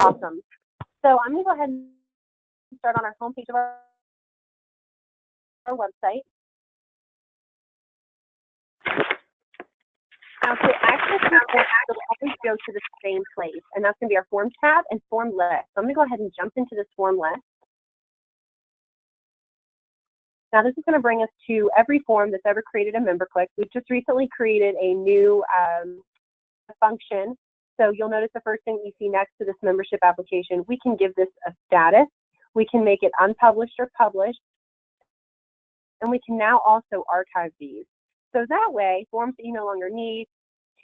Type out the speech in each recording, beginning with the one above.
Awesome. So I'm going to go ahead and start on our homepage of our website. Now, to access your form, you'll always go to the same place, and that's going to be our Forms tab and Form List. So I'm going to go ahead and jump into this Form List. Now, this is going to bring us to every form that's ever created a MemberClick. We've just recently created a new function. So you'll notice the first thing you see next to this membership application, we can give this a status. We can make it unpublished or published. And we can now also archive these. So that way, forms that you no longer need,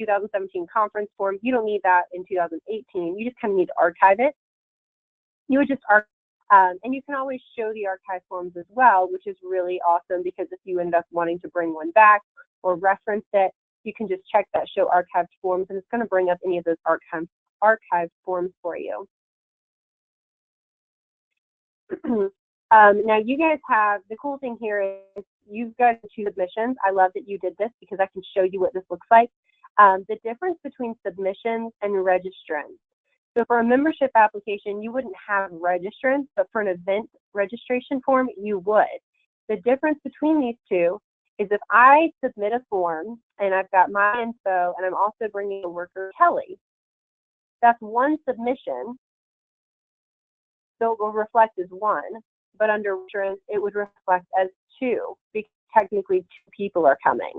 2017 conference form, you don't need that in 2018. You just kind of need to archive it. You would just archive, and you can always show the archive forms as well, which is really awesome because if you end up wanting to bring one back or reference it, you can just check that Show Archived Forms, and it's going to bring up any of those archived forms for you. Now you guys have, the cool thing here is you guys choose submissions. I love that you did this because I can show you what this looks like. The difference between submissions and registrants. So for a membership application, you wouldn't have registrants, but for an event registration form, you would. The difference between these two is if I submit a form and I've got my info and I'm also bringing a worker, Kelly, that's one submission, so it will reflect as one. But under registrants, it would reflect as two, because technically two people are coming.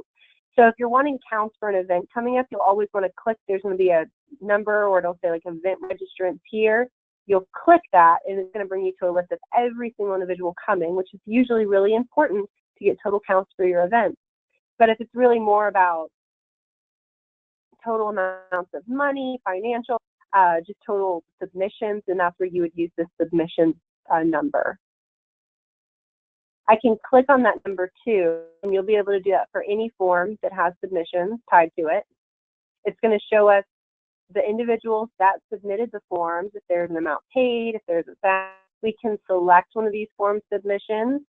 So if you're wanting counts for an event coming up, you'll always want to click, there's going to be a number or it'll say like event registrants here. You'll click that and it's going to bring you to a list of every single individual coming, which is usually really important to get total counts for your event. But if it's really more about total amounts of money, financial, just total submissions, then that's where you would use the submission number. I can click on that number too, and you'll be able to do that for any form that has submissions tied to it. It's going to show us the individuals that submitted the forms, if there's an amount paid, if there's a fact. We can select one of these form submissions.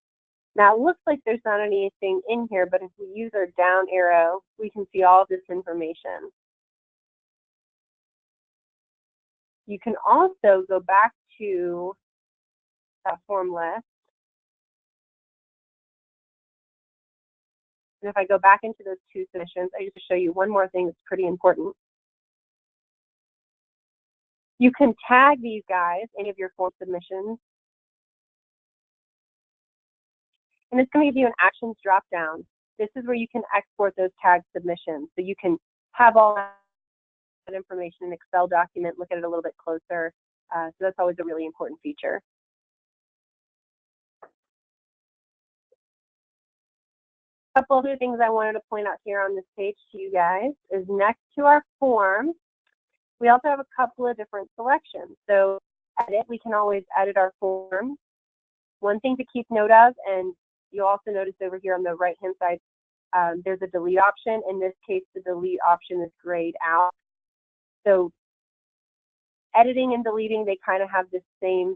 Now it looks like there's not anything in here, but if we use our down arrow, we can see all of this information. You can also go back to that form list. And if I go back into those two submissions, I just to show you one more thing that's pretty important. You can tag these guys, any of your form submissions. And it's going to give you an actions drop down. This is where you can export those tagged submissions. So you can have all that information in an Excel document, look at it a little bit closer. So that's always a really important feature. A couple other things I wanted to point out here on this page to you guys is next to our form, we also have a couple of different selections. So edit, we can always edit our form. One thing to keep note of, and you'll also notice over here on the right-hand side, there's a delete option. In this case, the delete option is grayed out. So editing and deleting, they kind of have the same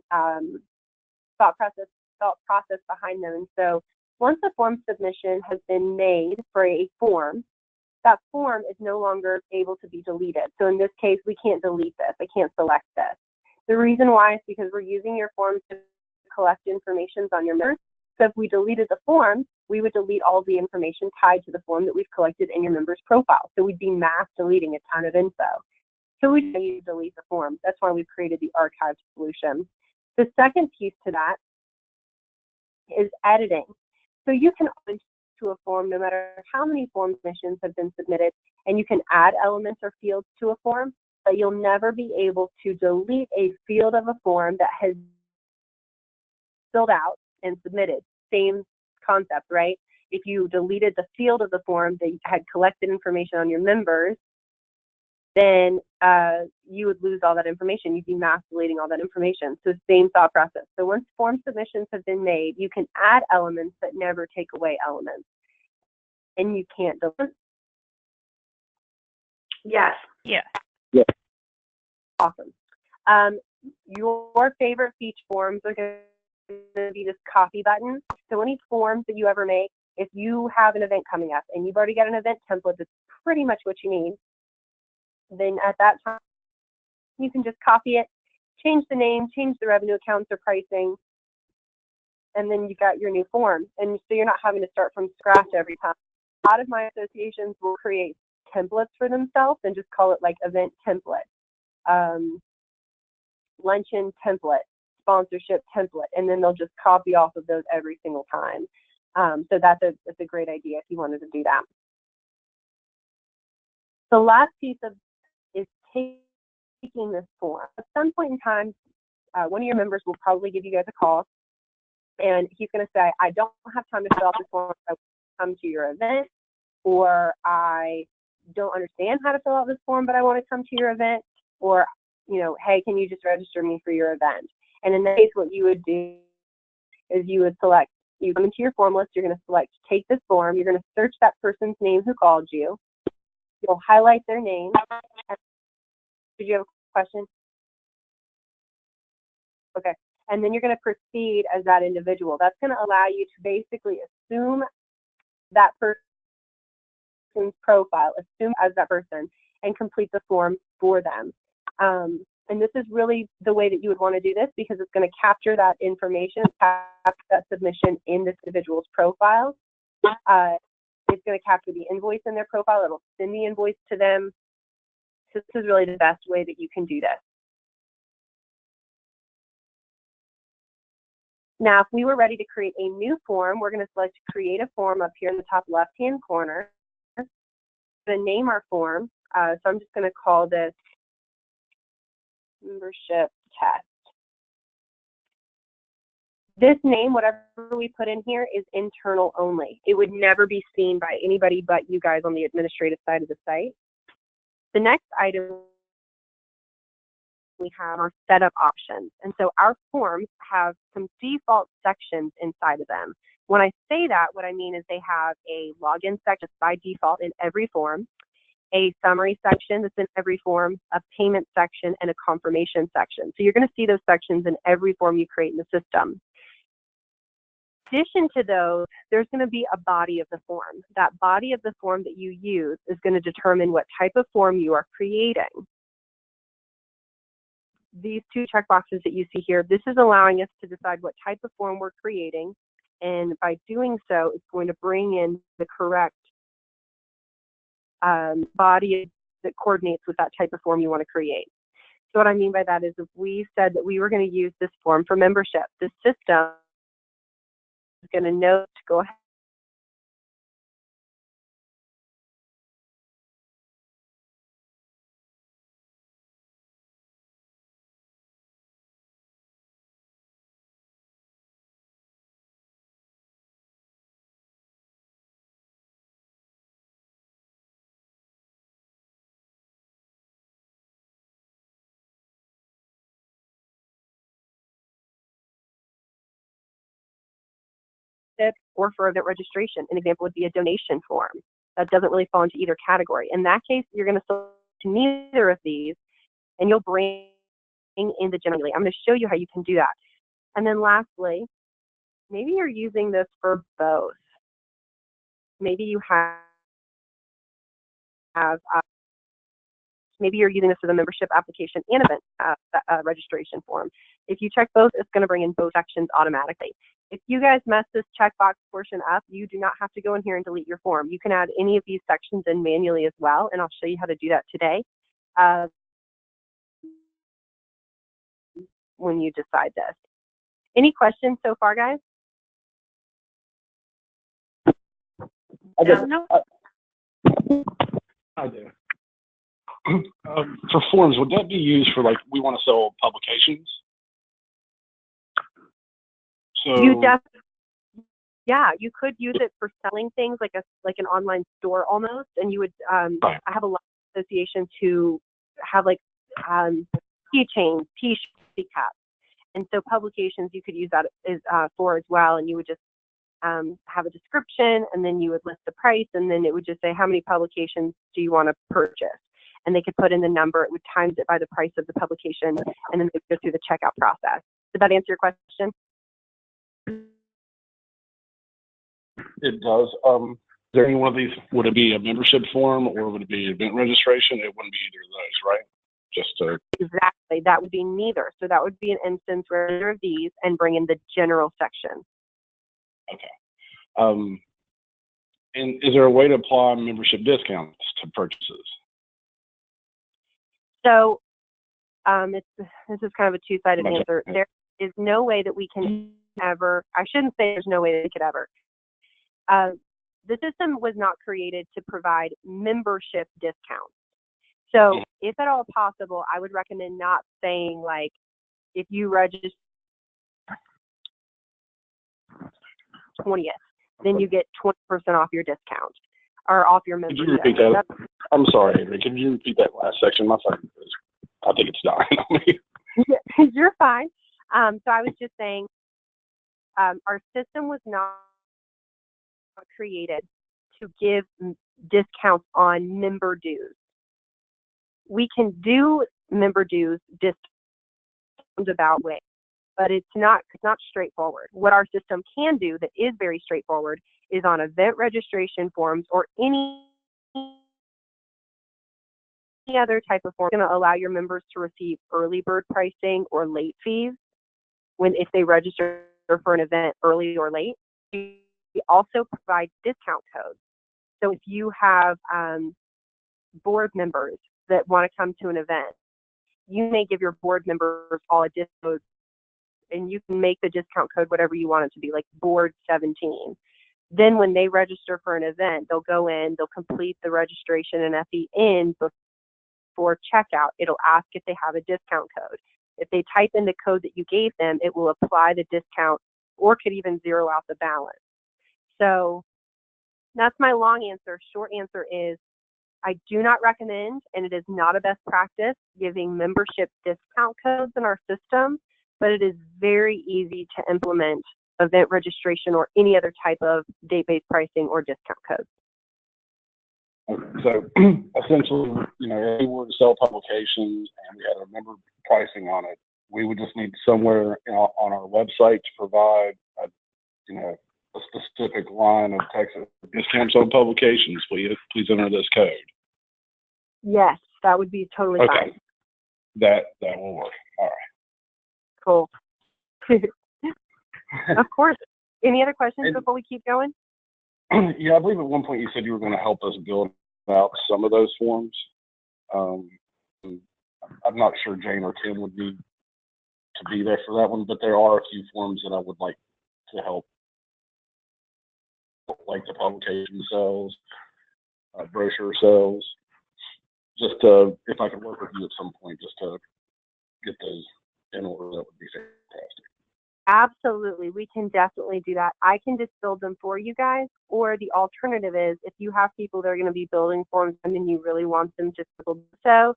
thought process behind them. And so once a form submission has been made for a form, that form is no longer able to be deleted. So in this case, we can't delete this. I can't select this. The reason why is because we're using your form to collect information on your members. So if we deleted the form, we would delete all the information tied to the form that we've collected in your member's profile. So we'd be mass deleting a ton of info. So we need to delete the form. That's why we've created the archived solution. The second piece to that is editing. So you can add to a form no matter how many form submissions have been submitted, and you can add elements or fields to a form, but you'll never be able to delete a field of a form that has filled out and submitted. Same concept, right? If you deleted the field of the form that had collected information on your members, then you would lose all that information. You'd be mass deleting all that information. So same thought process. So once form submissions have been made, you can add elements but never take away elements. And you can't delete. Yes. Yeah. Yeah. Awesome. Your favorite feature forms are going to be this copy button. So any forms that you ever make, if you have an event coming up and you've already got an event template that's pretty much what you need, then at that time, you can just copy it change the name, change the revenue accounts or pricing, and then you got your new form. And so you're not having to start from scratch every time. A lot of my associations will create templates for themselves and just call it like event template, luncheon template, sponsorship template, and then they'll just copy off of those every single time. So that's a great idea if you wanted to do that. The last piece of is taking this form. At some point in time, one of your members will probably give you guys a call, and he's going to say, I don't have time to fill out this form. I come to your event, or I don't understand how to fill out this form, but I want to come to your event, or, you know, hey, can you just register me for your event? And in that case, what you would do is you would select, you come into your form list, you're going to select take this form, you're going to search that person's name who called you, you'll highlight their name. Did you have a question? Okay. And then you're going to proceed as that individual. That's going to allow you to basically assume that person's profile, assume as that person, and complete the form for them. And this is really the way that you would want to do this, because it's going to capture that information, capture that submission in this individual's profile. It's going to capture the invoice in their profile. It'll send the invoice to them. So this is really the best way that you can do this. Now, if we were ready to create a new form, we're going to select create a form up here in the top left-hand corner. We're going to name our form. So I'm just going to call this membership test. This name, whatever we put in here, is internal only. It would never be seen by anybody but you guys on the administrative side of the site. The next item we have are setup options. And so our forms have some default sections inside of them. When I say that, what I mean is they have a login section by default in every form, a summary section that's in every form, a payment section, and a confirmation section. So you're going to see those sections in every form you create in the system. In addition to those, there's going to be a body of the form. That body of the form that you use is going to determine what type of form you are creating. These two checkboxes that you see here, this is allowing us to decide what type of form we're creating. And by doing so, it's going to bring in the correct body that coordinates with that type of form you want to create. So what I mean by that is if we said that we were going to use this form for membership, the system is going to know to go ahead or for event registration. An example would be a donation form. That doesn't really fall into either category. In that case, you're going to select neither of these, and you'll bring in the generally. I'm going to show you how you can do that. And then lastly, maybe you're using this for both. Maybe you have maybe you're using this for the membership application and event registration form. If you check both, it's going to bring in both sections automatically. If you guys mess this checkbox portion up, you do not have to go in here and delete your form. You can add any of these sections in manually as well, and I'll show you how to do that today when you decide this. Any questions so far, guys? I guess No. I do. For forms, would that be used for, like, we want to sell publications? So Yeah, you could use it for selling things like an online store almost, and you would. right. I have a lot of associations who have like keychains, T-shirts, caps, and so publications you could use that for as well, and you would just have a description, and then you would list the price, and then it would just say how many publications do you want to purchase, and they could put in the number. It would times it by the price of the publication, and then they would go through the checkout process. Did that answer your question? It does. Is there any one of these? Would it be a membership form or would it be event registration? It wouldn't be either of those, right? Just So exactly, that would be neither. So that would be an instance where either of these and bring in the general section. okay. And is there a way to apply membership discounts to purchases? So this is kind of a two-sided Okay. answer. There is no way that we can ever, I shouldn't say there's no way that we could ever. The system was not created to provide membership discounts. So if at all possible, I would recommend not saying like, if you register 20th, then you get 20% off your discount or off your Could membership. you repeat that? I'm sorry, Avery. Could you repeat that last section? My phone is, I think it's dying on me. You're fine. So I was just saying, our system was not created to give discounts on member dues. We can do member dues just about way, but it's not straightforward. What our system can do that is very straightforward is on event registration forms or any other type of form, it's going to allow your members to receive early bird pricing or late fees if they register for an event early or late. We also provide discount codes. So if you have board members that want to come to an event, you may give your board members all a discount, and you can make the discount code whatever you want it to be, like board 17. Then when they register for an event, they'll go in, they'll complete the registration, and at the end, before checkout, it'll ask if they have a discount code. If they type in the code that you gave them, it will apply the discount or could even zero out the balance. So that's my long answer. Short answer is I do not recommend, and it is not a best practice, giving membership discount codes in our system, but it is very easy to implement event registration or any other type of date-based pricing or discount codes. So essentially, if we were to sell publications and we had a member pricing on it, we would just need somewhere on our website to provide a specific line of text: discounts on publications. Please enter this code. Yes, that would be totally fine. That will work. All right. Cool. Of course. Any other questions before we keep going? Yeah, I believe at one point you said you were going to help us build out some of those forms. I'm not sure Jane or Tim would need to be there for that one, but there are a few forms that I would like to help, like the publication sales, brochure sales. Just if I could work with you at some point, just to get those in order, that would be fantastic. Absolutely. We can definitely do that. I can just build them for you guys, or the alternative is if you have people that are going to be building forms and then you really want them to build, so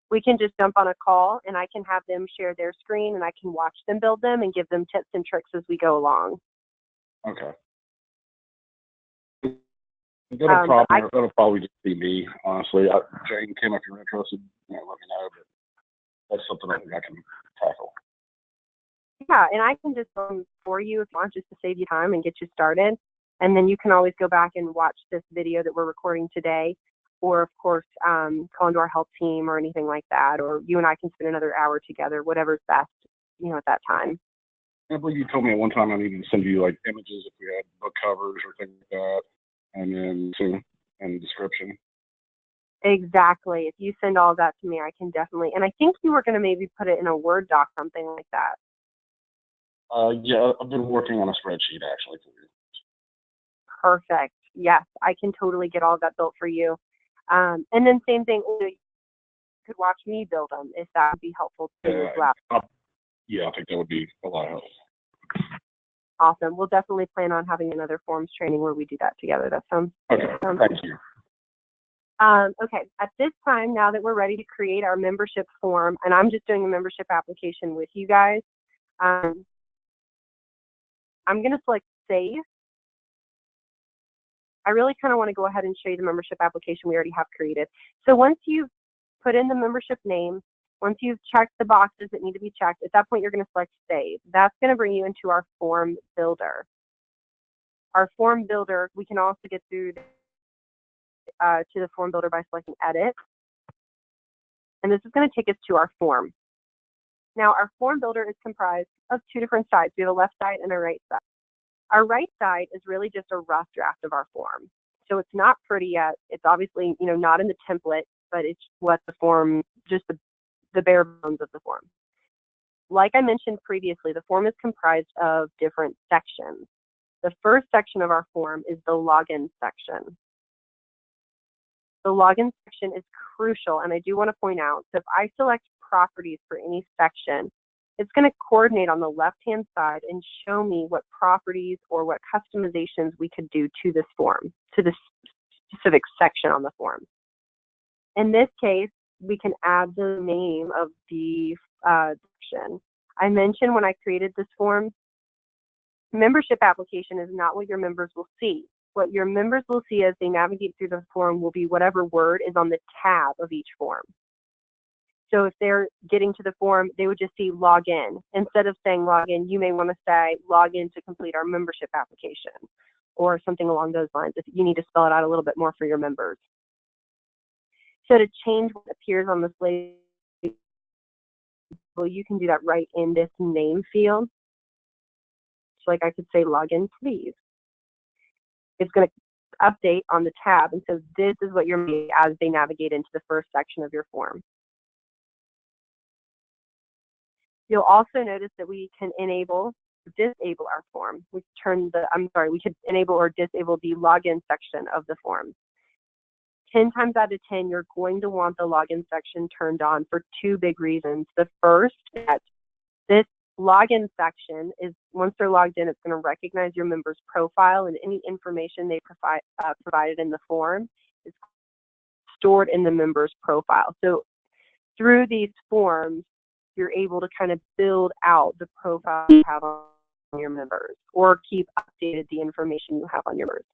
we can just jump on a call and I can have them share their screen and I can watch them build them and give them tips and tricks as we go along. Okay. That'll probably just be me, honestly. Jane, Kim, if you're interested, let me know, but that's something I think I can tackle. Yeah, and I can just for you if you want, just to save you time and get you started. And then you can always go back and watch this video that we're recording today, or of course, call into our help team or anything like that, or you and I can spend another hour together, whatever's best, at that time. I believe you told me at one time I needed to send you like images if we had book covers or things like that, and then and description. Exactly. If you send all of that to me, I can definitely. And I think you were going to maybe put it in a Word doc, something like that. Yeah, I've been working on a spreadsheet actually for you. Perfect. Yes, I can totally get all of that built for you. And then same thing, you could watch me build them if that would be helpful to you as well. Yeah, I think that would be a lot of help. Awesome. We'll definitely plan on having another forms training where we do that together. That sounds okay. Thank you. Okay, at this time, now that we're ready to create our membership form, and I'm just doing a membership application with you guys, I'm going to select Save. I really kind of want to go ahead and show you the membership application we already have created. So once you've put in the membership name, once you've checked the boxes that need to be checked, at that point you're going to select Save. That's going to bring you into our form builder. Our form builder, we can also get through to the form builder by selecting Edit. And this is going to take us to our form. Now, our form builder is comprised of two different sides. We have a left side and a right side. Our right side is really just a rough draft of our form. So it's not pretty yet. It's obviously, not in the template, but it's what the form, just the bare bones of the form. Like I mentioned previously, the form is comprised of different sections. The first section of our form is the login section. The login section is crucial, and I do want to point out, so if I select properties for any section, it's going to coordinate on the left-hand side and show me what properties or what customizations we could do to this form, to this specific section on the form. In this case, we can add the name of the section. I mentioned when I created this form, membership application is not what your members will see. What your members will see as they navigate through the form will be whatever word is on the tab of each form. So if they're getting to the form, they would just see login. Instead of saying login, you may want to say login to complete our membership application or something along those lines if you need to spell it out a little bit more for your members. So to change what appears on this label, you can do that right in this name field. So like I could say login, please. It's going to update on the tab, and so this is what you're seeing as they navigate into the first section of your form. You'll also notice that we can enable or disable our form. We could enable or disable the login section of the form. 10 times out of 10, you're going to want the login section turned on for two big reasons. The first is that this login section is, once they're logged in, it's going to recognize your member's profile, and any information they provided in the form is stored in the member's profile. So through these forms, you're able to kind of build out the profile you have on your members or keep updated the information you have on your members.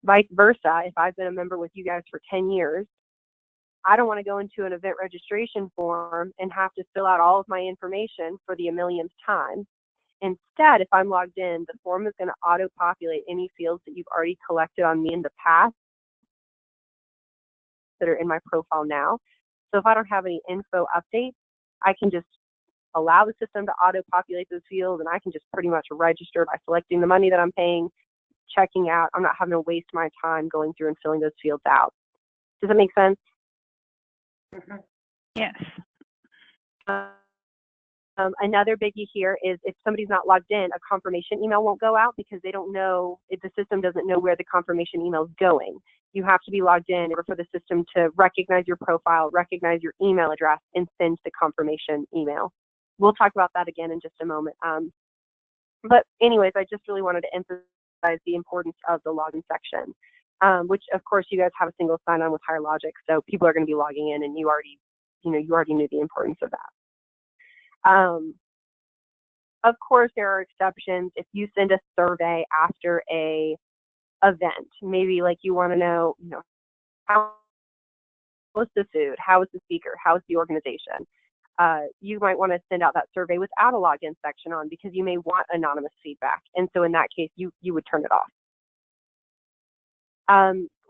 Vice versa, if I've been a member with you guys for 10 years, I don't want to go into an event registration form and have to fill out all of my information for the millionth time. Instead, if I'm logged in, the form is going to auto-populate any fields that you've already collected on me in the past that are in my profile now. So if I don't have any info updates, I can just allow the system to auto-populate those fields, and I can just pretty much register by selecting the money that I'm paying, checking out. I'm not having to waste my time going through and filling those fields out. Does that make sense? Mm-hmm. Yes. Another biggie here is if somebody's not logged in, a confirmation email won't go out because they don't know, if the system doesn't know where the confirmation email is going. You have to be logged in for the system to recognize your profile, recognize your email address, and send the confirmation email. We'll talk about that again in just a moment. But anyways, I just really wanted to emphasize the importance of the login section, which of course you guys have a single sign-on with HireLogic, so people are going to be logging in, and you already knew the importance of that. Of course, there are exceptions. If you send a survey after a event, maybe like you want to know, how was the food, how was the speaker, how was the organization, you might want to send out that survey without a login section on because you may want anonymous feedback, and so in that case, you would turn it off.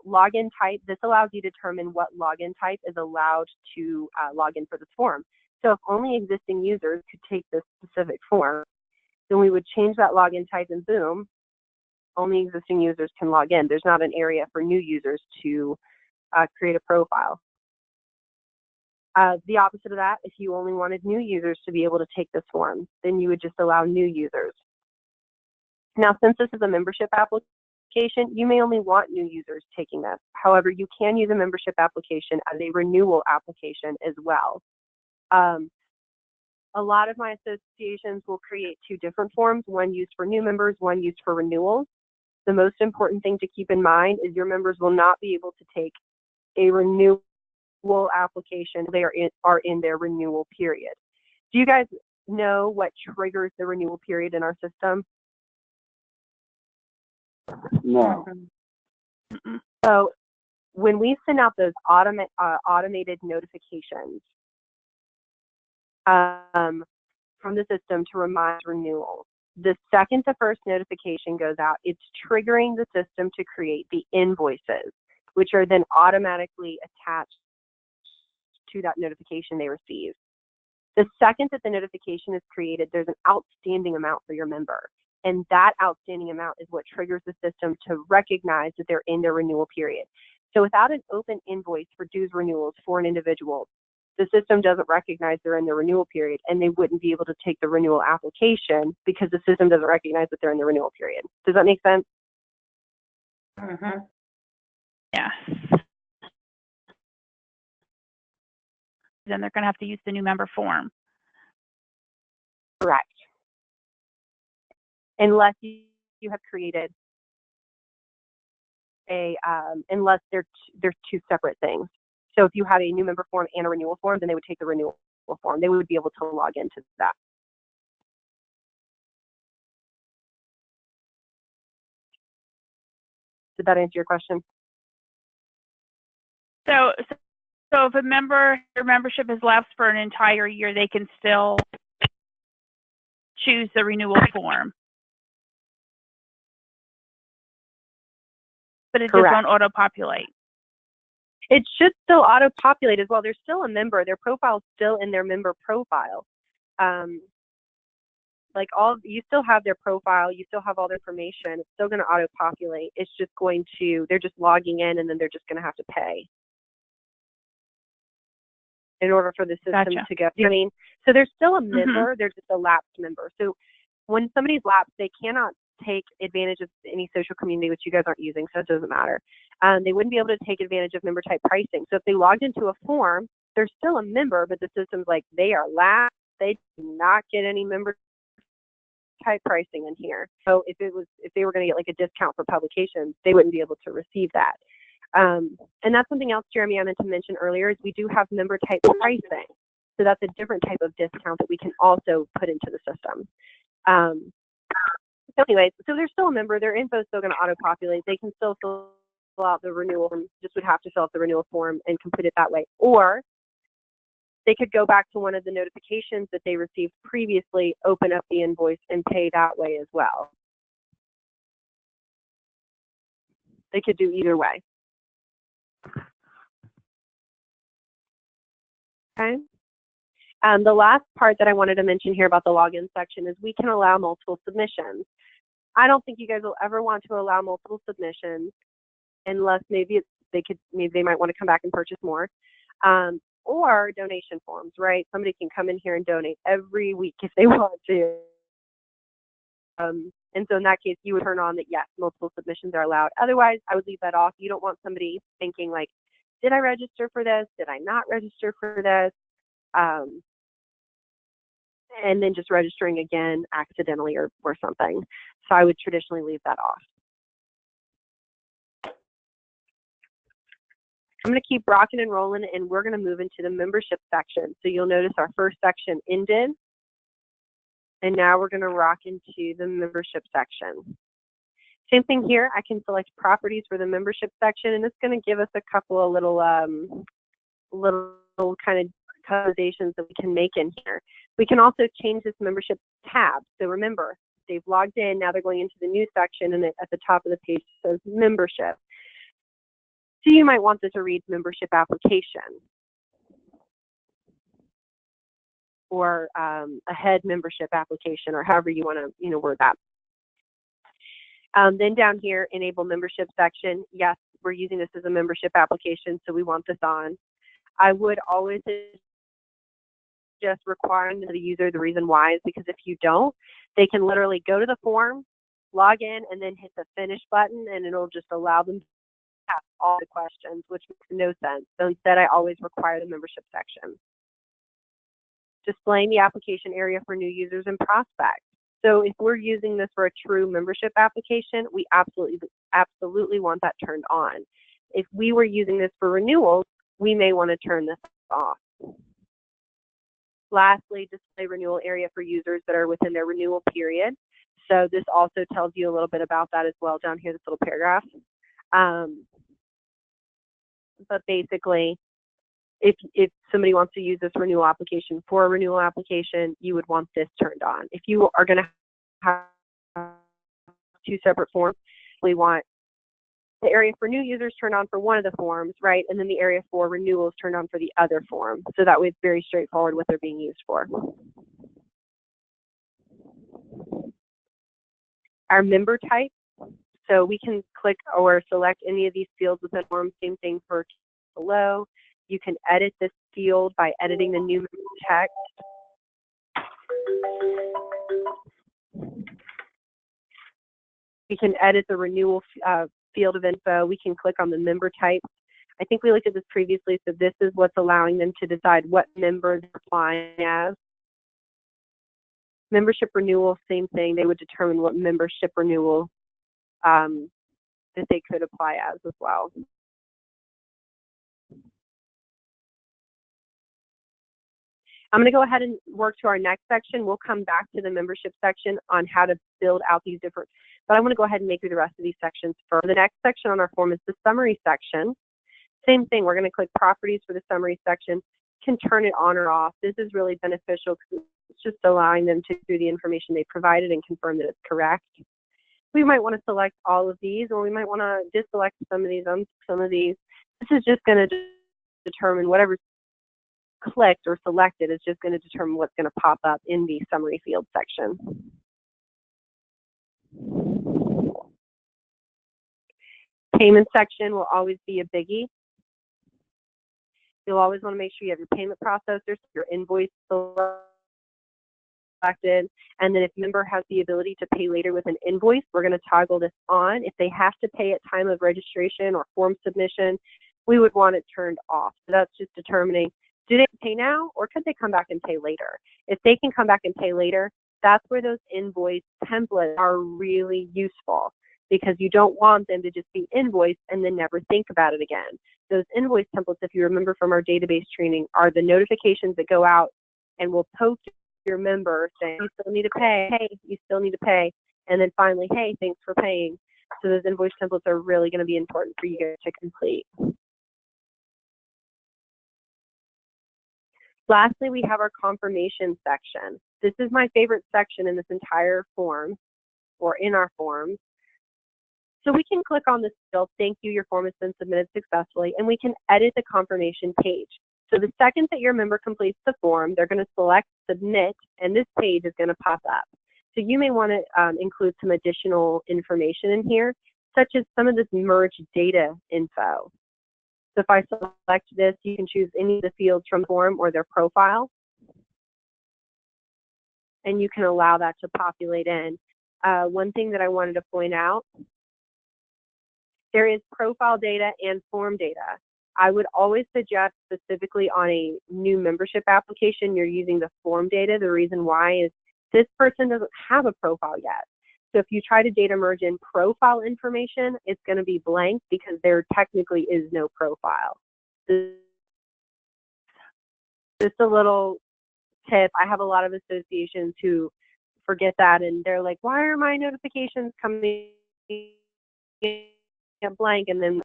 Login type, this allows you to determine what login type is allowed to log in for this form. So if only existing users could take this specific form, then we would change that login type, and boom, only existing users can log in. There's not an area for new users to create a profile. The opposite of that, if you only wanted new users to be able to take this form, then you would just allow new users. Now, since this is a membership application, you may only want new users taking this. However, you can use a membership application as a renewal application as well. A lot of my associations will create two different forms, one used for new members, one used for renewals. The most important thing to keep in mind is your members will not be able to take a renewal application. They are in their renewal period. Do you guys know what triggers the renewal period in our system? No. So when we send out those automated notifications from the system to remind renewals, the second the first notification goes out, it's triggering the system to create the invoices, which are then automatically attached to that notification they receive. The second that the notification is created, there's an outstanding amount for your member. And that outstanding amount is what triggers the system to recognize that they're in their renewal period. So without an open invoice for dues renewals for an individual, the system doesn't recognize they're in the renewal period, and they wouldn't be able to take the renewal application because the system doesn't recognize that they're in the renewal period. Does that make sense? Mm-hmm. Yeah. Then they're going to have to use the new member form. Correct. Unless you have created a, unless they're two separate things. So if you had a new member form and a renewal form, then they would take the renewal form. They would be able to log into that. Did that answer your question? So if a member, their membership has lapsed for an entire year, they can still choose the renewal form. But it Correct. just won't auto-populate. It should still auto-populate as well. They're still a member. Their profile's still in their member profile. Like you still have their profile. You still have all the information. It's still going to auto-populate. It's just going to, they're just logging in, and then they're just going to have to pay in order for the system to go. You know what I mean? So they're still a member. They're just a lapsed member. So when somebody's lapsed, they cannot take advantage of any social community, which you guys aren't using, so it doesn't matter. They wouldn't be able to take advantage of member type pricing. So if they logged into a form, they're still a member, but the system's like, they are lapsed. They do not get any member type pricing in here. So if they were going to get like a discount for publications, they wouldn't be able to receive that. And that's something else, Jeremy, I meant to mention earlier, is we do have member type pricing. So that's a different type of discount that we can also put into the system. So anyways, so they're still a member. Their info is still going to auto-populate. They can still fill out the renewal form, just would have to fill out the renewal form and complete it that way. Or they could go back to one of the notifications that they received previously, open up the invoice, and pay that way as well. They could do either way. Okay. The last part that I wanted to mention here about the login section is we can allow multiple submissions. I don't think you guys will ever want to allow multiple submissions unless maybe they might want to come back and purchase more. Or donation forms, right? Somebody can come in here and donate every week if they want to. And so in that case, you would turn on that, yes, multiple submissions are allowed. Otherwise, I would leave that off. You don't want somebody thinking like, did I register for this? Did I not register for this? And then just registering again accidentally or something. So I would traditionally leave that off. I'm going to keep rocking and rolling, and we're going to move into the membership section. So you'll notice our first section ended, and now we're going to rock into the membership section. Same thing here. I can select properties for the membership section, and it's going to give us a couple of little kind of customizations that we can make in here. We can also change this membership tab. So remember, they've logged in, now they're going into the new section, and at the top of the page it says membership. So you might want this to read membership application, or a head membership application, or however you want to word that. Then down here, enable membership section. Yes, we're using this as a membership application, so we want this on. I would always just requiring the user the reason why is because if you don't, they can literally go to the form, log in, and then hit the finish button, and it'll just allow them to ask all the questions, which makes no sense. So instead, I always require the membership section. Displaying the application area for new users and prospects. So if we're using this for a true membership application, we absolutely want that turned on. If we were using this for renewals, we may want to turn this off. Lastly, display renewal area for users that are within their renewal period. So this also tells you a little bit about that as well down here, this little paragraph. But basically, if somebody wants to use this renewal application for a renewal application, you would want this turned on. If you are going to have two separate forms, we want the area for new users turned on for one of the forms, right? And then the area for renewals turned on for the other form. So that way it's very straightforward what they're being used for. Our member type. So we can click or select any of these fields within the form. Same thing for below. You can edit this field by editing the new text. We can edit the renewal field of info. We can click on the member type. I think we looked at this previously, so this is what's allowing them to decide what member they're applying as. Membership renewal, same thing. They would determine what membership renewal that they could apply as well. I'm going to go ahead and work to our next section. We'll come back to the membership section on how to build out these different, but I want to go ahead and make through the rest of these sections first. The next section on our form is the summary section. Same thing, we're going to click properties for the summary section, can turn it on or off. This is really beneficial because it's just allowing them to do the information they provided and confirm that it's correct. We might want to select all of these, or we might want to deselect some of these. This is just going to determine whatever's clicked or selected is just going to determine what's going to pop up in the summary field section. Payment section will always be a biggie. You'll always want to make sure you have your payment processors, your invoice selected, and then if the member has the ability to pay later with an invoice, we're going to toggle this on. If they have to pay at time of registration or form submission, we would want it turned off. So that's just determining, do they pay now or could they come back and pay later? If they can come back and pay later, that's where those invoice templates are really useful, because you don't want them to just be invoiced and then never think about it again. Those invoice templates, if you remember from our database training, are the notifications that go out and will poke your member saying, you still need to pay, hey, you still need to pay, and then finally, hey, thanks for paying. So those invoice templates are really going to be important for you guys to complete. Lastly, we have our confirmation section. This is my favorite section in this entire form, or in our forms. So we can click on this field, thank you, your form has been submitted successfully, and we can edit the confirmation page. So the second that your member completes the form, they're going to select submit, and this page is going to pop up. So you may want to include some additional information in here, such as some of this merge data info. So if I select this, you can choose any of the fields from the form or their profile, and you can allow that to populate in. One thing that I wanted to point out, there is profile data and form data. I would always suggest, specifically on a new membership application, you're using the form data. The reason why is this person doesn't have a profile yet. So if you try to data merge in profile information, it's going to be blank because there technically is no profile. Just a little tip. I have a lot of associations who forget that, and they're like, why are my notifications coming blank? And then,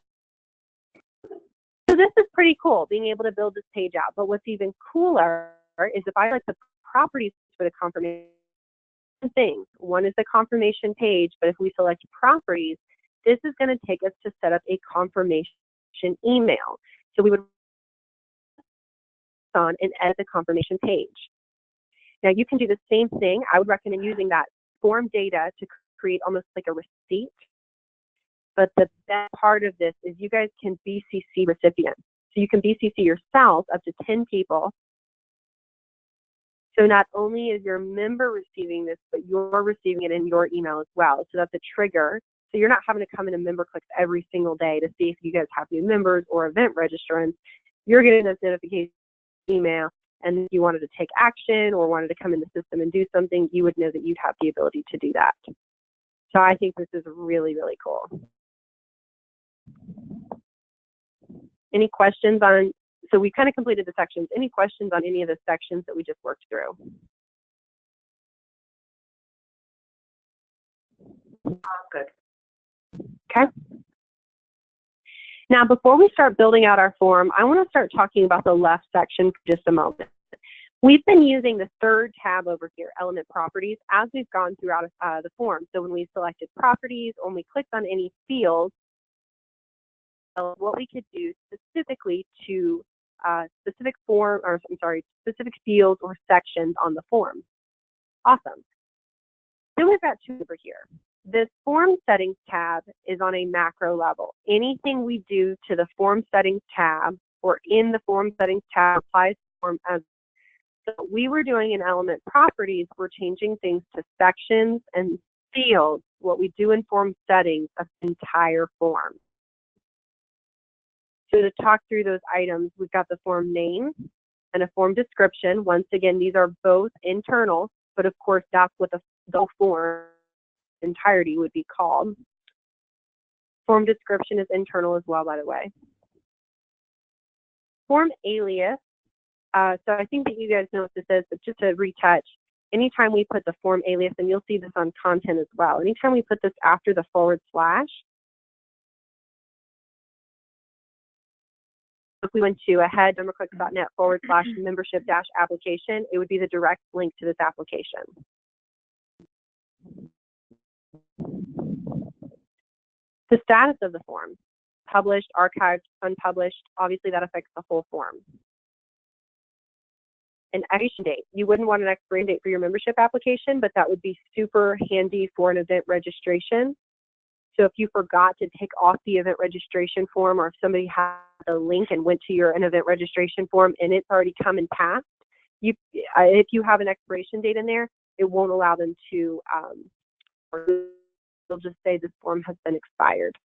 so this is pretty cool, being able to build this page out. But what's even cooler is if I like the properties for the confirmation things. One is the confirmation page, but if we select properties, this is going to take us to set up a confirmation email. So we would on and edit the confirmation page. Now you can do the same thing. I would recommend using that form data to create almost like a receipt. But the best part of this is you guys can BCC recipients. So you can BCC yourself up to 10 people. So not only is your member receiving this, but you're receiving it in your email as well. So that's a trigger. So you're not having to come into member clicks every single day to see if you guys have new members or event registrants. You're getting this notification email, and if you wanted to take action or wanted to come in the system and do something, you would know that you'd have the ability to do that. So I think this is really, really cool. Any questions on, so we kind of completed the sections. Any questions on any of the sections that we just worked through? Good. Okay. Now, before we start building out our form, I want to start talking about the left section for just a moment. We've been using the third tab over here, Element Properties, as we've gone throughout the form. So when we selected properties, when we clicked on any field, what we could do specifically to specific specific fields or sections on the form. Awesome. Then we've got two over here. This form settings tab is on a macro level. Anything we do to the form settings tab or in the form settings tab applies to form as so we were doing in element properties, we're changing things to sections and fields, what we do in form settings of the entire form. So to talk through those items, we've got the form name and a form description. Once again, these are both internal, but of course that's what the form entirety would be called. Form description is internal as well, by the way. Form alias. So I think that you guys know what this is, but just to retouch, anytime we put the form alias, and you'll see this on content as well, anytime we put this after the /, if we went to ahead.memberclicks.net/membership-application, it would be the direct link to this application. The status of the form, published, archived, unpublished, obviously that affects the whole form. An expiration date. You wouldn't want an expiration date for your membership application, but that would be super handy for an event registration. So if you forgot to take off the event registration form, or if somebody had a link and went to an event registration form and it's already come and passed, if you have an expiration date in there, it won't allow them to, or they'll just say this form has been expired.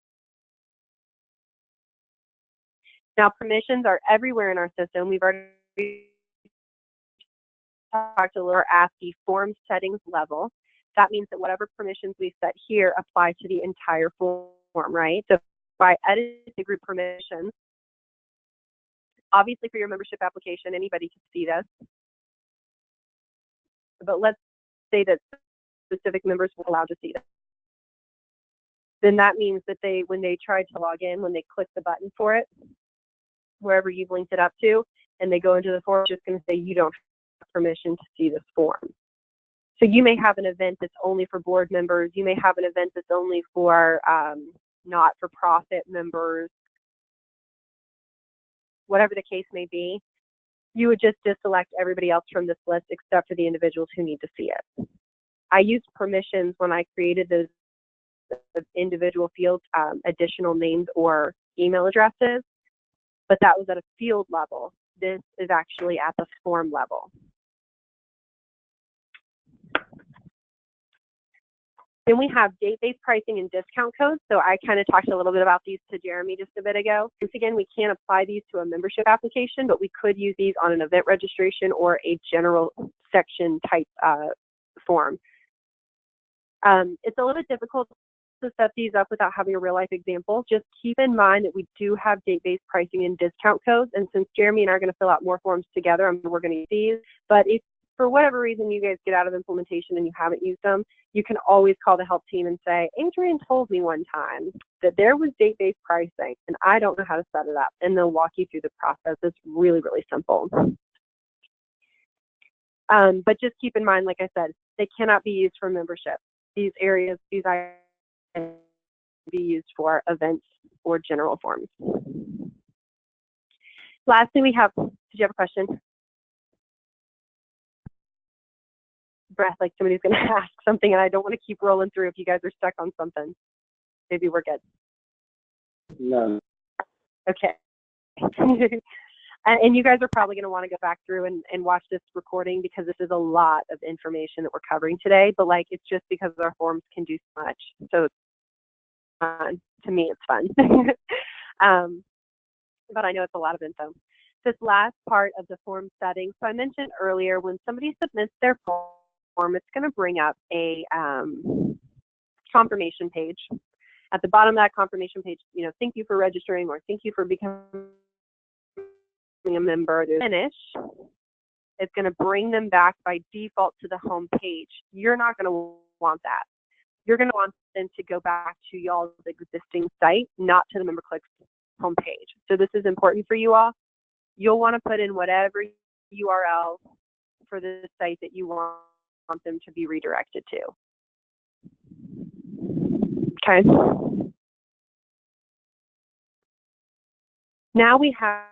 Now permissions are everywhere in our system. We've already talked a little at the form settings level. That means that whatever permissions we set here apply to the entire form, right? So if I edit the group permissions, obviously for your membership application, anybody can see this. But let's say that specific members were allowed to see this. Then that means that when they try to log in, when they click the button for it, wherever you've linked it up to, and they go into the form, it's just going to say you don't have permission to see this form. So you may have an event that's only for board members. You may have an event that's only for not-for-profit members. Whatever the case may be, you would just deselect everybody else from this list except for the individuals who need to see it. I used permissions when I created those individual fields, additional names or email addresses, but that was at a field level. This is actually at the form level. Then we have date-based pricing and discount codes. So I kind of talked a little bit about these to Jeremy just a bit ago. Once again, we can't apply these to a membership application, but we could use these on an event registration or a general section type form. It's a little bit difficult to set these up without having a real life example. Just keep in mind that we do have date-based pricing and discount codes. And since Jeremy and I are going to fill out more forms together, we're going to use these. But if for whatever reason you guys get out of implementation and you haven't used them, you can always call the help team and say, Adrian told me one time that there was date-based pricing and I don't know how to set it up. And they'll walk you through the process. It's really, really simple. But just keep in mind, like I said, they cannot be used for membership. These areas, these items can be used for events or general forms. Lastly, we have, did you have a question? Breath, like somebody's going to ask something and I don't want to keep rolling through if you guys are stuck on something. Maybe we're good. No. Okay. And you guys are probably going to want to go back through and watch this recording because this is a lot of information that we're covering today, but like it's just because our forms can do so much. So to me, it's fun. But I know it's a lot of info. This last part of the form setting. So I mentioned earlier, when somebody submits their form, it's going to bring up a confirmation page. At the bottom of that confirmation page, thank you for registering or thank you for becoming a member. Finish. It's going to bring them back by default to the home page. You're not going to want that. You're going to want them to go back to y'all's existing site, not to the MemberClicks homepage. So this is important for you all. You'll want to put in whatever URL for the site that you want them to be redirected to. Okay. Now we have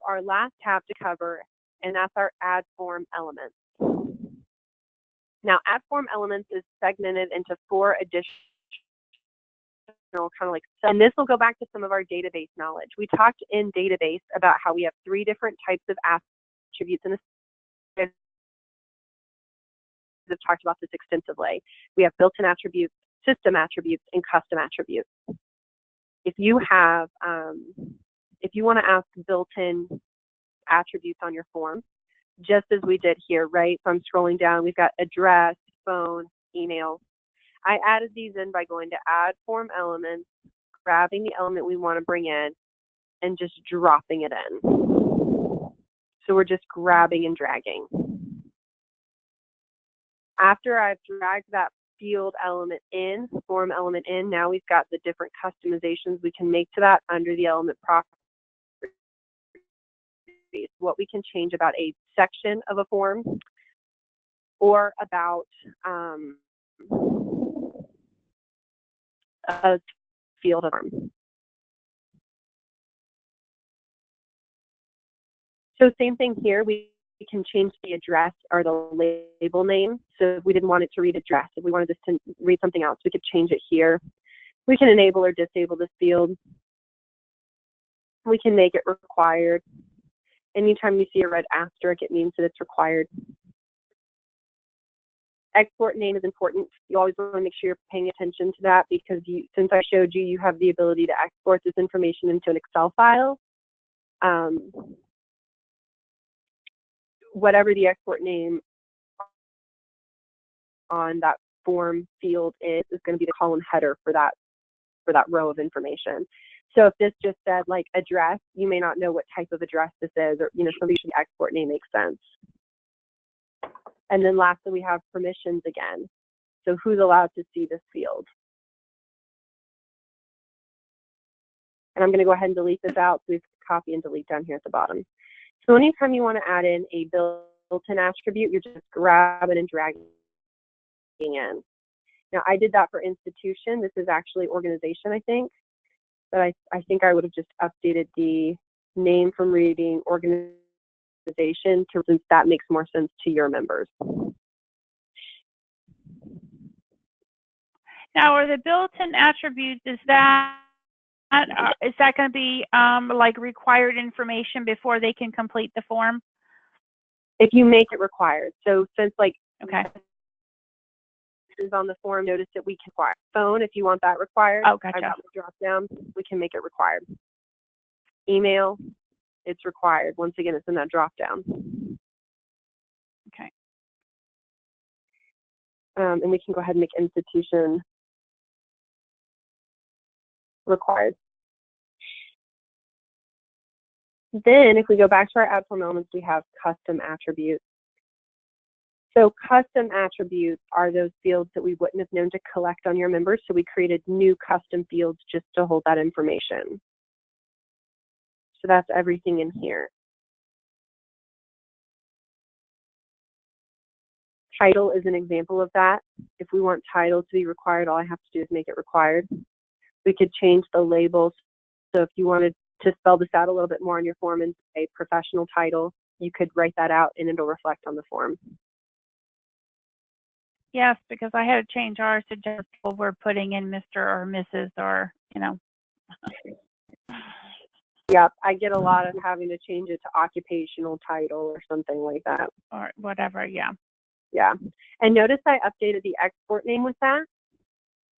our last tab to cover, and that's our add form elements. Now, add form elements is segmented into 4 additional and this will go back to some of our database knowledge. We talked in database about how we have 3 different types of attributes in the have talked about this extensively. We have built-in attributes, system attributes, and custom attributes. If you have, if you want to ask built-in attributes on your form, just as we did here, right? So I'm scrolling down, we've got address, phone, email. I added these in by going to add form elements, grabbing the element we want to bring in, and just dropping it in. So we're just grabbing and dragging. After I've dragged that field element in, form element in, now we've got the different customizations we can make to that under the element properties. What we can change about a section of a form or about a field of form. So same thing here, we can change the address or the label name. So if we didn't want it to read address, if we wanted this to read something else, we could change it here. We can enable or disable this field. We can make it required. Anytime you see a red asterisk, it means that it's required. Export name is important. You always want to make sure you're paying attention to that because since I showed you, you have the ability to export this information into an Excel file. Whatever the export name on that form field is going to be the column header for that row of information. So if this just said like address, you may not know what type of address this is, or somebody should export name makes sense. And then lastly, we have permissions again. So who's allowed to see this field? And I'm going to go ahead and delete this out. So we copy and delete down here at the bottom. So anytime you want to add in a built-in attribute, you're just grabbing and dragging in. Now I did that for institution. This is actually organization, I think. But I think I would have just updated the name from reading organization since that makes more sense to your members. Now, are the built-in attributes, is that going to be like required information before they can complete the form? If you make it required. So since like okay. is on the form, notice that we can require phone if you want that required. Oh, gotcha. I got the drop down. We can make it required. Email, it's required. Once again, it's in that drop down. Okay. And we can go ahead and make institution required. Then if we go back to our add form elements, we have custom attributes. So custom attributes are those fields that we wouldn't have known to collect on your members. So we created new custom fields just to hold that information. So that's everything in here. Title is an example of that. If we want title to be required, all I have to do is make it required. We could change the labels. So if you wanted to spell this out a little bit more on your form and say professional title, you could write that out and it'll reflect on the form. Yes, because I had to change ours to just people we're putting in Mr. or Mrs. or, Yeah, I get a lot of having to change it to occupational title or something like that. Or whatever, yeah. Yeah. And notice I updated the export name with that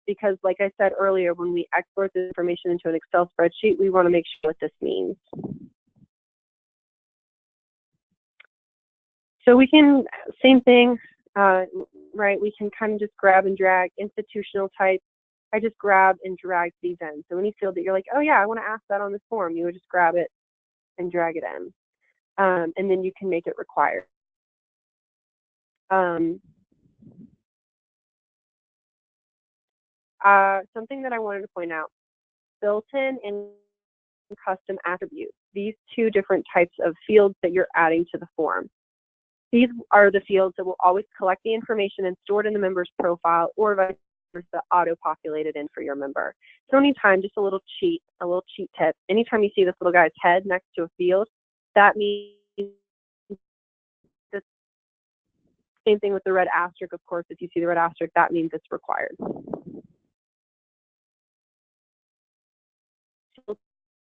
because like I said earlier, when we export this information into an Excel spreadsheet, we want to make sure what this means. So we can, same thing, right? We can kind of just grab and drag institutional type. I just grab and drag these in. So any field that you're like, oh yeah, I want to ask that on this form, you would just grab it and drag it in. And then you can make it required. Something that I wanted to point out, built-in and custom attributes, these 2 different types of fields that you're adding to the form. These are the fields that will always collect the information and store it in the member's profile or vice that auto-populated in for your member. So anytime, just a little cheat tip, anytime you see this little guy's head next to a field, that means the same thing with the red asterisk, of course. If you see the red asterisk, that means it's required.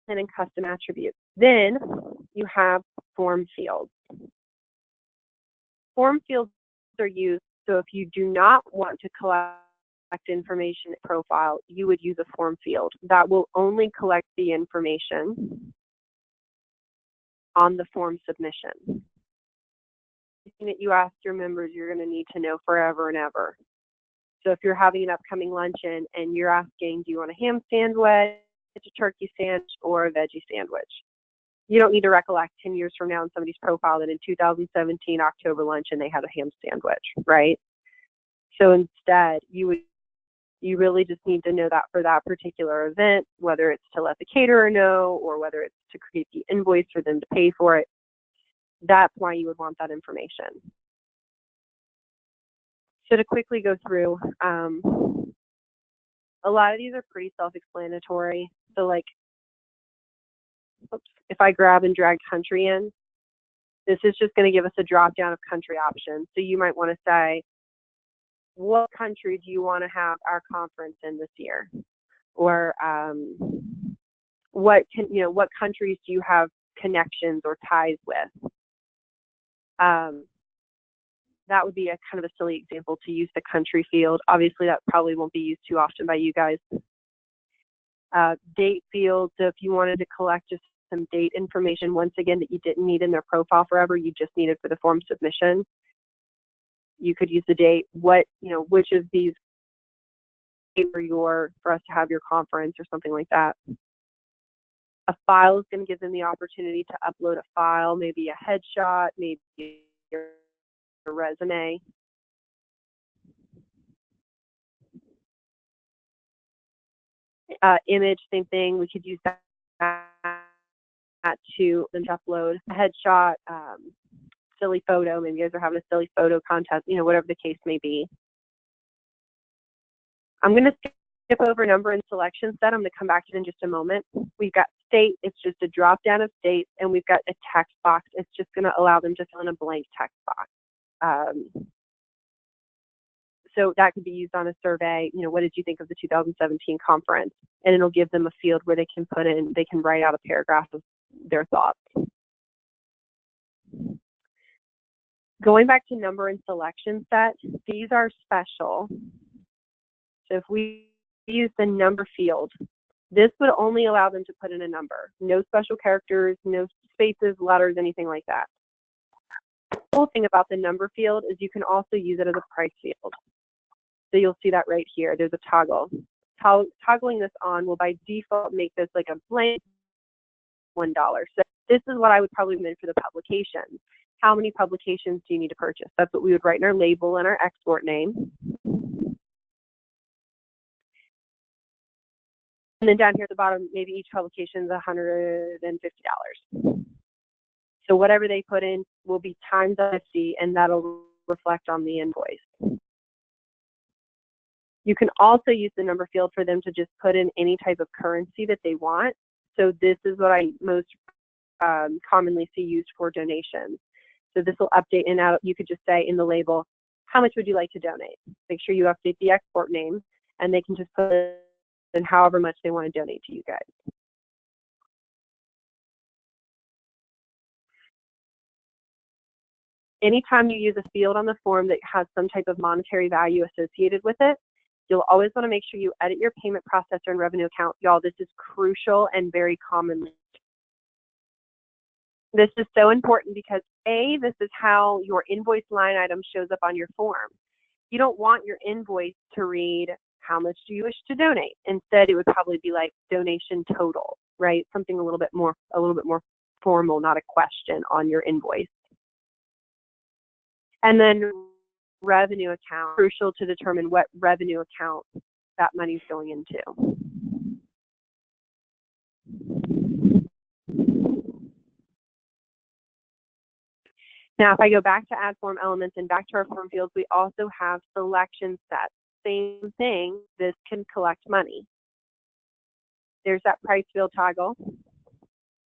And in custom attributes. Then you have form fields. Form fields are used, so if you do not want to collect information profile, you would use a form field. That will only collect the information on the form submission. Anything that you ask your members, you're going to need to know forever and ever. So if you're having an upcoming luncheon and you're asking, do you want a ham sandwich, a turkey sandwich, or a veggie sandwich? You don't need to recollect 10 years from now in somebody's profile that in 2017 October luncheon they had a ham sandwich, right? So instead, you really just need to know that for that particular event, whether it's to let the caterer know or whether it's to create the invoice for them to pay for it. That's why you would want that information. So to quickly go through, a lot of these are pretty self-explanatory. So like, if I grab and drag country in, this is just going to give us a drop down of country options. So you might want to say, what country do you want to have our conference in this year? Or what countries do you have connections or ties with? That would be a kind of a silly example to use the country field. Obviously, that probably won't be used too often by you guys. Date field, so if you wanted to collect just some date information, once again, that you didn't need in their profile forever, you just needed for the form submission, you could use the date. Which of these for us to have your conference or something like that. A file is going to give them the opportunity to upload a file, maybe a headshot, maybe your resume. Image, same thing. We could use that to upload a headshot, silly photo. Maybe you guys are having a silly photo contest, whatever the case may be. I'm going to skip over number and selection set. I'm going to come back to it in just a moment. We've got state. It's just a drop down of state, and we've got a text box. It's just going to allow them to fill in a blank text box. So that could be used on a survey. What did you think of the 2017 conference? And it'll give them a field where they can write out a paragraph of their thoughts. Going back to number and selection set, these are special. So if we use the number field, this would only allow them to put in a number. No special characters, no spaces, letters, anything like that. The cool thing about the number field is you can also use it as a price field. So you'll see that right here. There's a toggle. Toggling this on will by default make this like a blank $1. So this is what I would probably mean for the publication. How many publications do you need to purchase? That's what we would write in our label and our export name. And then down here at the bottom, maybe each publication is $150. So whatever they put in will be times 50, and that'll reflect on the invoice. You can also use the number field for them to just put in any type of currency that they want. So this is what I most commonly see used for donations. So this will update and out. You could just say in the label, how much would you like to donate? Make sure you update the export name, and they can just put in however much they want to donate to you guys. Anytime you use a field on the form that has some type of monetary value associated with it, you'll always want to make sure you edit your payment processor and revenue account. Y'all, this is crucial and very commonly. This is so important because this is how your invoice line item shows up on your form. You don't want your invoice to read, how much do you wish to donate? Instead, it would probably be like donation total, right? Something a little bit more formal, not a question on your invoice. And then revenue account, crucial to determine what revenue account that money is going into. Now, if I go back to add form elements and back to our form fields, we also have selection sets. same thing, this can collect money. There's that price field toggle.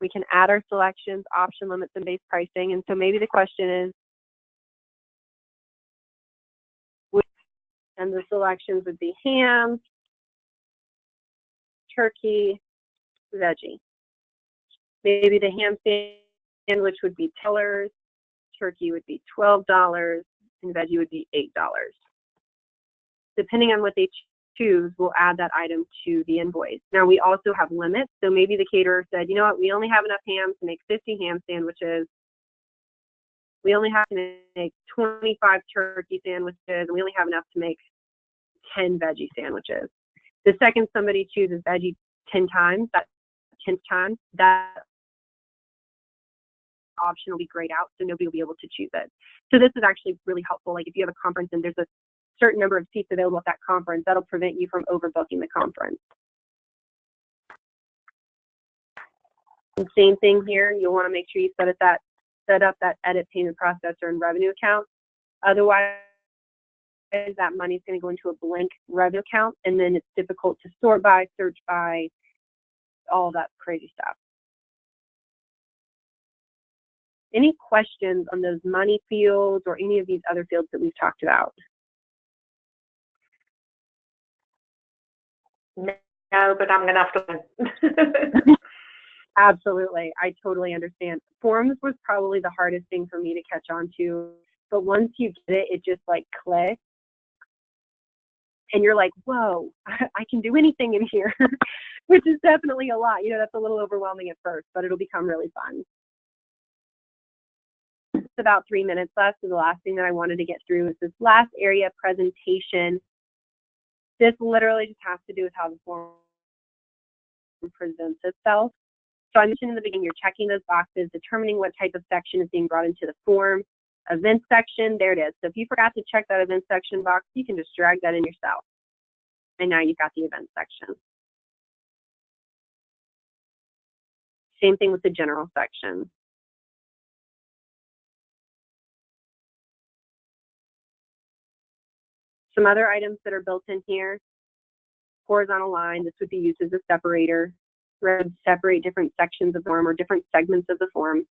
We can add our selections, option limits, and base pricing. And so maybe the question is, and the selections would be ham, turkey, veggie. Maybe the ham sandwich would be $10, turkey would be $12, and veggie would be $8. Depending on what they choose, we'll add that item to the invoice. Now, we also have limits. So maybe the caterer said, you know what, we only have enough ham to make 50 ham sandwiches. We only have to make 25 turkey sandwiches, and we only have enough to make 10 veggie sandwiches. The second somebody chooses veggie 10 times, that 10th time, that option will be grayed out, so nobody will be able to choose it. So this is actually really helpful. Like if you have a conference and there's a certain number of seats available at that conference, that'll prevent you from overbooking the conference. And same thing here. You'll want to make sure you set up that edit payment processor and revenue account. Otherwise, that money is going to go into a blank revenue account, and then it's difficult to sort by, search by, all that crazy stuff. Any questions on those money fields or any of these other fields that we've talked about? No, but I'm going to have to. Absolutely. I totally understand. Forms was probably the hardest thing for me to catch on to, but once you get it, it just like clicks. And you're like, whoa, I can do anything in here, which is definitely a lot. You know, that's a little overwhelming at first, but it'll become really fun. It's about 3 minutes left. So the last thing that I wanted to get through is this last area, presentation. This literally just has to do with how the form presents itself. So I mentioned in the beginning, you're checking those boxes, determining what type of section is being brought into the form. Event section, there it is. So if you forgot to check that event section box, you can just drag that in yourself. And now you've got the event section. Same thing with the general section. Some other items that are built in here, horizontal line, this would be used as a separator. We're going to separate different sections of the form or different segments of the form.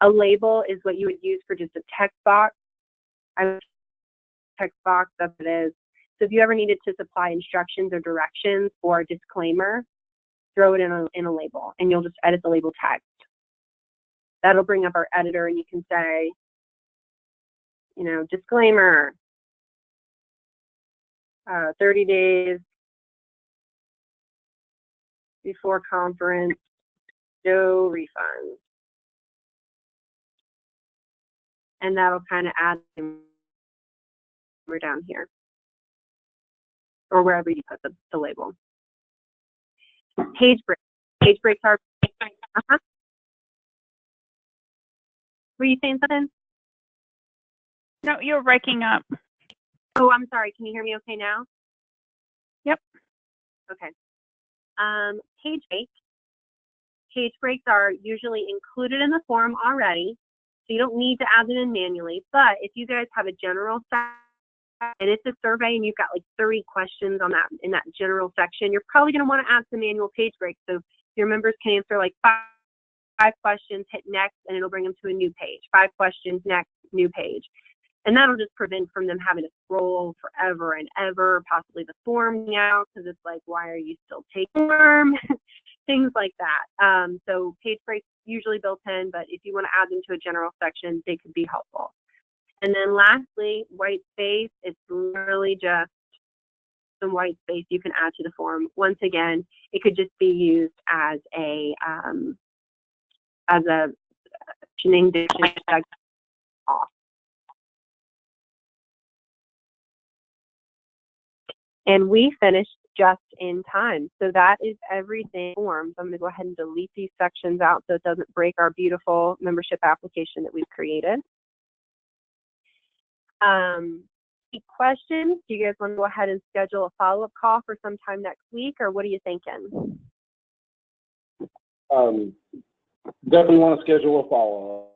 A label is what you would use for just a text box. Text box, that's what it is. So if you ever needed to supply instructions or directions or a disclaimer, throw it in a label, and you'll just edit the label text. That'll bring up our editor, and you can say, you know, disclaimer, 30 days before conference, no refunds. And that'll kind of add we're down here or wherever you put the label. Page breaks. Page breaks are. Were you saying something? No, you're breaking up. Oh, I'm sorry. Can you hear me okay now? Yep. Okay. Page breaks. Page breaks are usually included in the form already, so you don't need to add them in manually. But if you guys have a general section and it's a survey and you've got like 30 questions on that in that general section, you're probably going to want to add some manual page breaks so your members can answer like five questions, hit next, and it'll bring them to a new page. 5 questions, next, new page. And that'll just prevent from them having to scroll forever and ever, possibly the form now, because it's like, why are you still taking form? Things like that. So page breaks usually built in, but if you want to add them to a general section, they could be helpful. And then lastly, white space. It's literally just some white space you can add to the form. Once again, it could just be used as a dictionary off. And we finished just in time. So that is everything forms. I'm going to go ahead and delete these sections out so it doesn't break our beautiful membership application that we've created. Any questions? Do you guys want to go ahead and schedule a follow-up call for sometime next week, or what are you thinking? Definitely want to schedule a follow-up.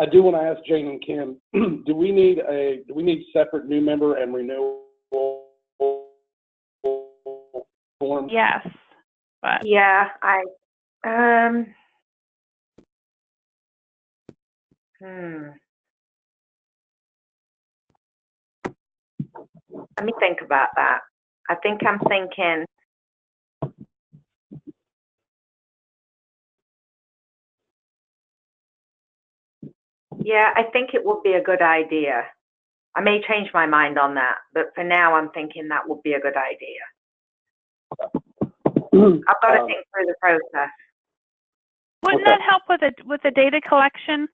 I do want to ask Jane and Kim, do we need separate new member and renewal forms? Yes, but Yeah, let me think about that. I think I'm thinking, yeah, I think it would be a good idea. I may change my mind on that, but for now I'm thinking that would be a good idea. I've got to think through the process. wouldn't that help with the data collection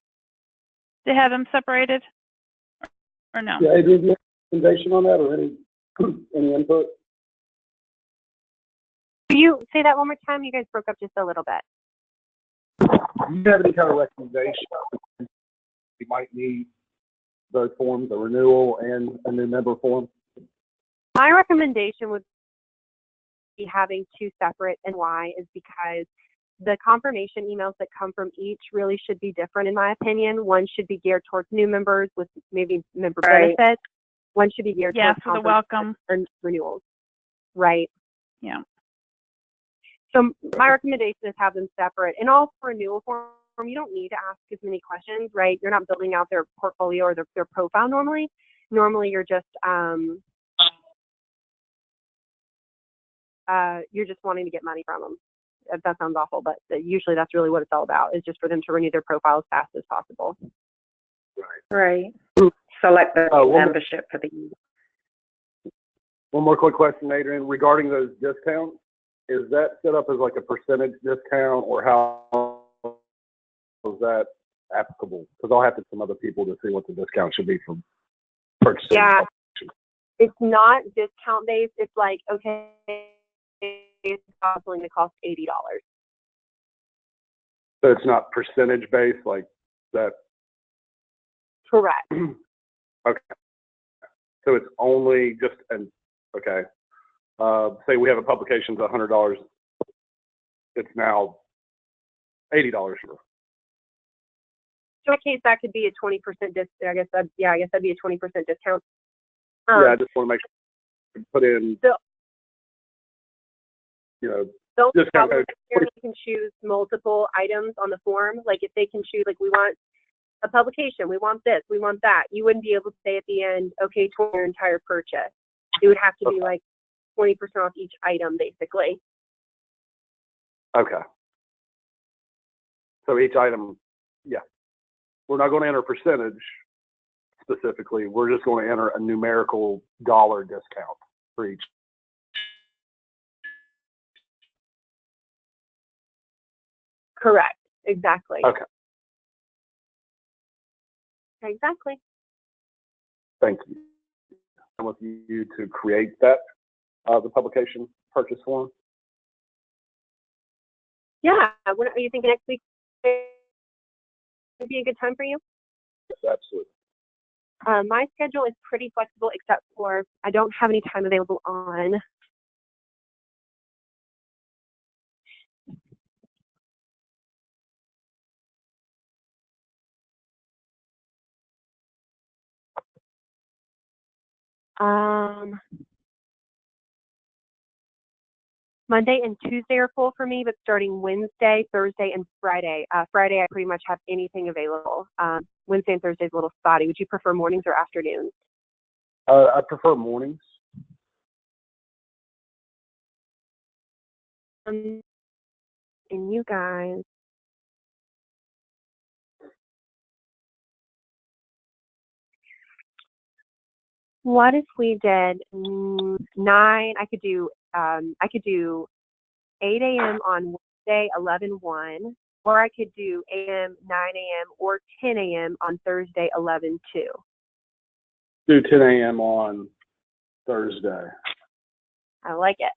to have them separated, or no? Yeah, Adrian, do you have a recommendation on that or any input? Can you say that one more time? You guys broke up just a little bit. Do you have any kind of recommendation? You might need those forms, a renewal and a new member form. My recommendation would be having two separate, and why is because the confirmation emails that come from each really should be different in my opinion. One should be geared towards new members with maybe member benefits. One should be geared towards for the welcome and renewals. Right. Yeah. So my recommendation is have them separate. And all for renewal form, you don't need to ask as many questions, right? You're not building out their portfolio or their profile normally. Normally you're just wanting to get money from them. That sounds awful, but usually that's really what it's all about, is just for them to renew their profile as fast as possible. Right. Select the membership for the year. One more quick question, Adrian, regarding those discounts. Is that set up as like a percentage discount, or how is that applicable? Because I'll have to some other people to see what the discount should be for purchasing. Yeah, it's not discount based. It's like, okay, it's going to cost $80. So it's not percentage based like that? Correct. Okay. So it's only just okay. Say we have a publication that's $100. It's now $80 for. So in that case, that could be a 20% discount. I guess that'd be a 20% discount. Yeah, I just want to make sure we put in, The only discount problem code. is you can choose multiple items on the form. Like if they can choose, like, we want a publication, we want this, we want that. You wouldn't be able to say at the end, okay, toward your entire purchase. It would have to be like 20% off each item, basically. Okay. So each item, yeah. We're not going to enter percentage specifically. We're just going to enter a numerical dollar discount for each. Correct. Exactly. Okay. Exactly. Thank you. I'm with you to create that, the publication purchase form. Yeah. When are you thinking next week would be a good time for you? Yes, absolutely. My schedule is pretty flexible, except for I don't have any time available on Monday and Tuesday are full for me, but starting Wednesday, Thursday, and Friday. Friday, I pretty much have anything available. Wednesday and Thursday is a little spotty. Would you prefer mornings or afternoons? I prefer mornings. And you guys. What if we did 9? I could do 8 a.m. on Wednesday, 11/1, or I could do 8 a.m., 9 a.m., or 10 a.m. on Thursday, 11/2. Do 10 a.m. on Thursday. I like it.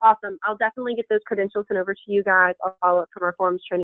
Awesome. I'll definitely get those credentials sent over to you guys. I'll follow up from our forms training